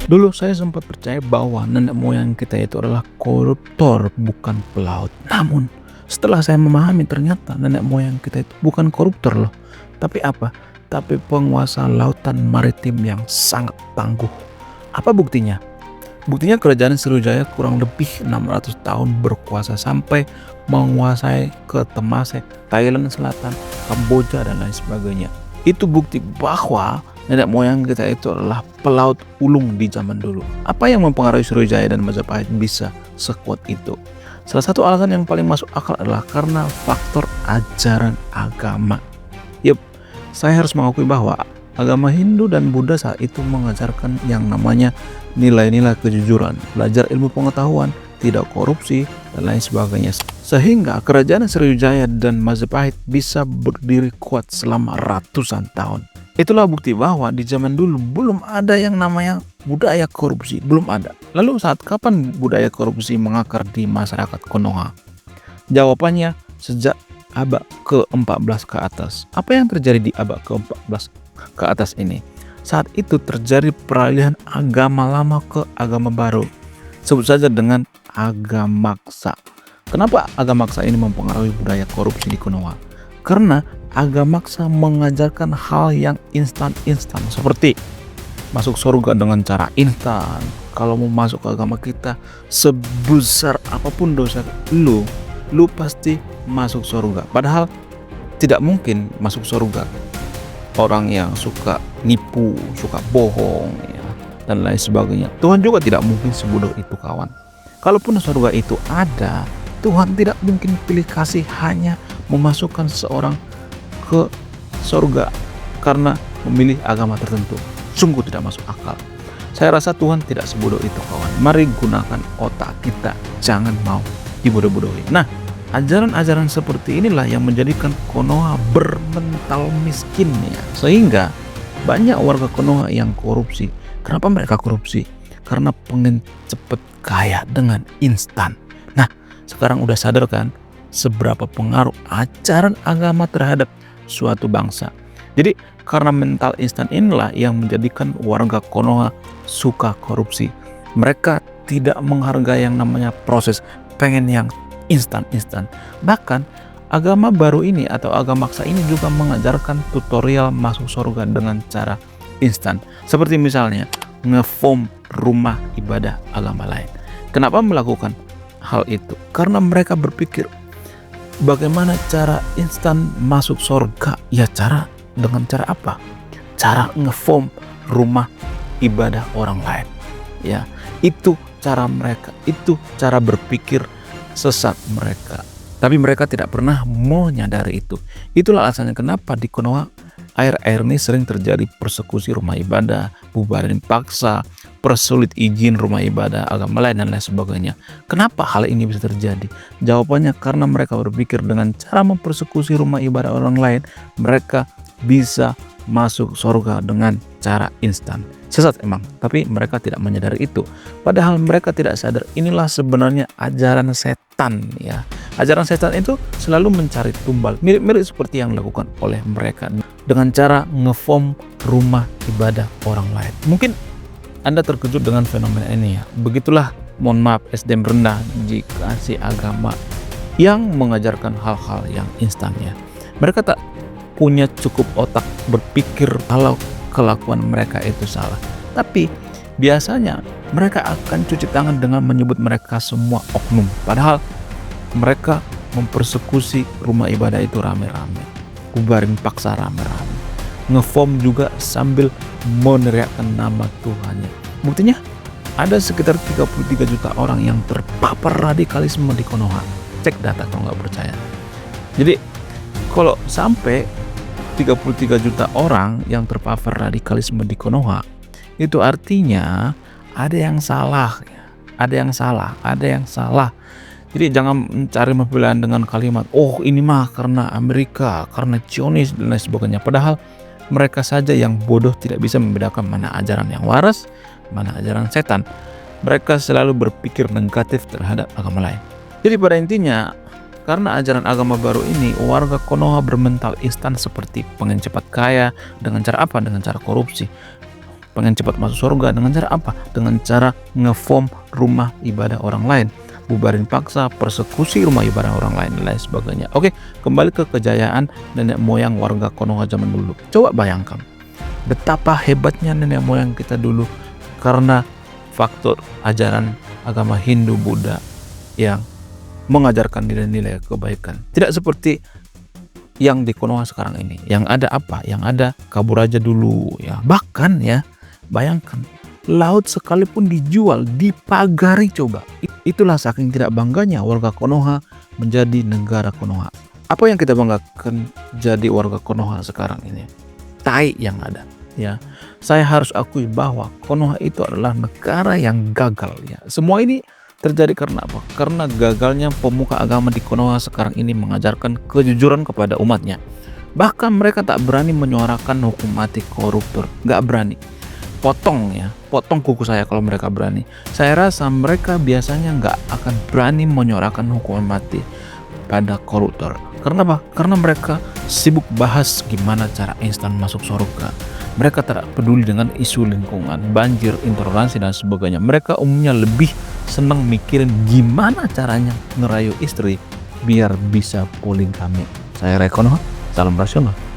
Dulu saya sempat percaya bahwa nenek moyang kita itu adalah koruptor, bukan pelaut. Namun, setelah saya memahami ternyata nenek moyang kita itu bukan koruptor loh. Tapi apa? Tapi penguasa lautan maritim yang sangat tangguh. Apa buktinya? Buktinya kerajaan Sriwijaya kurang lebih 600 tahun berkuasa sampai menguasai ke Temasek, Thailand Selatan, Kamboja dan lain sebagainya. Itu bukti bahwa nenek moyang kita itu adalah pelaut ulung di zaman dulu. Apa yang mempengaruhi Sriwijaya dan Majapahit bisa sekuat itu? Salah satu alasan yang paling masuk akal adalah karena faktor ajaran agama. Yup, saya harus mengakui bahwa agama Hindu dan Buddha saat itu mengajarkan yang namanya nilai-nilai kejujuran, belajar ilmu pengetahuan, tidak korupsi, dan lain sebagainya. Sehingga kerajaan Sriwijaya dan Majapahit bisa berdiri kuat selama ratusan tahun. Itulah bukti bahwa di zaman dulu belum ada yang namanya budaya korupsi, belum ada. Lalu saat kapan budaya korupsi mengakar di masyarakat Konoha? Jawabannya sejak abad ke-14 ke atas. Apa yang terjadi di abad ke-14 ke atas ini? Saat itu terjadi peralihan agama lama ke agama baru. Sebut saja dengan agama Maksa. Kenapa agama Maksa ini mempengaruhi budaya korupsi di Konoha? Karena agama Maksa mengajarkan hal yang instan-instan seperti masuk surga dengan cara instan. Kalau mau masuk ke agama kita, sebesar apapun dosa lu pasti masuk surga. Padahal tidak mungkin masuk surga orang yang suka nipu, suka bohong, ya, dan lain sebagainya. Tuhan juga tidak mungkin sebodoh itu, kawan. Kalaupun surga itu ada, Tuhan tidak mungkin pilih kasih hanya memasukkan seseorang ke surga karena memilih agama tertentu. Sungguh tidak masuk akal. Saya rasa Tuhan tidak sebodoh itu, kawan. Mari gunakan otak kita, jangan mau dibodoh-bodohi. Nah, ajaran-ajaran seperti inilah yang menjadikan Konoha bermental miskin ya. Sehingga banyak warga Konoha yang korupsi. Kenapa mereka korupsi? Karena pengen cepet kaya dengan instan. Nah, sekarang udah sadar kan seberapa pengaruh ajaran agama terhadap suatu bangsa. Jadi karena mental instan inilah yang menjadikan warga Konoha suka korupsi. Mereka tidak menghargai yang namanya proses, pengen yang instan. Bahkan agama baru ini atau agama Maksa ini juga mengajarkan tutorial masuk surga dengan cara instan. Seperti misalnya ngeform rumah ibadah agama lain. Kenapa melakukan hal itu? Karena mereka berpikir bagaimana cara instan masuk surga? Ya dengan cara apa? Cara ngeform rumah ibadah orang lain. Ya, itu cara mereka, itu cara berpikir sesat mereka. Tapi mereka tidak pernah menyadari itu. Itulah alasannya kenapa di Konoha akhir-akhir ini sering terjadi persekusi rumah ibadah, bubarin paksa, persulit izin rumah ibadah agama lain dan lain sebagainya. Kenapa hal ini bisa terjadi? Jawabannya karena mereka berpikir dengan cara mempersekusi rumah ibadah orang lain, mereka bisa masuk surga dengan cara instan. Sesat emang, tapi mereka tidak menyadari itu. Padahal mereka tidak sadar inilah sebenarnya ajaran setan ya. Ajaran setan itu selalu mencari tumbal, mirip-mirip seperti yang dilakukan oleh mereka dengan cara ngeform rumah ibadah orang lain. Mungkin Anda terkejut dengan fenomena ini ya. Begitulah, mohon maaf, SDM rendah jika si agama yang mengajarkan hal-hal yang instan ya. Mereka tak punya cukup otak berpikir kalau kelakuan mereka itu salah. Tapi biasanya mereka akan cuci tangan dengan menyebut mereka semua oknum. Padahal mereka mempersekusi rumah ibadah itu rame-rame, bubarin paksa rame-rame, ngeform juga sambil meneriakkan nama Tuhannya. Buktinya ada sekitar 33 juta orang yang terpapar radikalisme di Konoha. Cek data kalau nggak percaya. Jadi kalau sampai 33 juta orang yang terpapar radikalisme di Konoha, itu artinya ada yang salah. Jadi jangan mencari pembelaan dengan kalimat, oh ini mah karena Amerika, karena Zionis dan lain sebagainya. Padahal mereka saja yang bodoh tidak bisa membedakan mana ajaran yang waras, mana ajaran setan. Mereka selalu berpikir negatif terhadap agama lain. Jadi pada intinya, karena ajaran agama baru ini, warga Konoha bermental instan seperti pengen cepat kaya dengan cara apa? Dengan cara korupsi. pengen cepat masuk surga dengan cara apa? Dengan cara ngeform rumah ibadah orang lain, bubarin paksa, persekusi rumah ibadah orang lain dan lain sebagainya. Oke, kembali ke kejayaan nenek moyang warga Konoha zaman dulu. Coba bayangkan betapa hebatnya nenek moyang kita dulu karena faktor ajaran agama Hindu Buddha yang mengajarkan nilai-nilai kebaikan. Tidak seperti yang di Konoha sekarang ini. Yang ada apa? Yang ada kabur aja dulu ya. Bahkan ya, bayangkan laut sekalipun dijual, dipagari coba. Itulah saking tidak bangganya warga Konoha menjadi negara Konoha. Apa yang kita banggakan jadi warga Konoha sekarang ini? Tai yang ada ya. Saya harus akui bahwa Konoha itu adalah negara yang gagal ya. Semua ini terjadi karena apa? Karena gagalnya pemuka agama di Konoha sekarang ini mengajarkan kejujuran kepada umatnya. Bahkan mereka tak berani menyuarakan hukum mati koruptor. Gak berani. Potong ya, potong kuku saya kalau mereka berani. Saya rasa mereka biasanya gak akan berani menyuarakan hukuman mati pada koruptor. Karena apa? Karena mereka sibuk bahas gimana cara instan masuk surga. Mereka tidak peduli dengan isu lingkungan, banjir, intoleransi dan sebagainya. Mereka umumnya lebih senang mikirin gimana caranya ngerayu istri biar bisa poligami. Saya Rekono, salam rasional.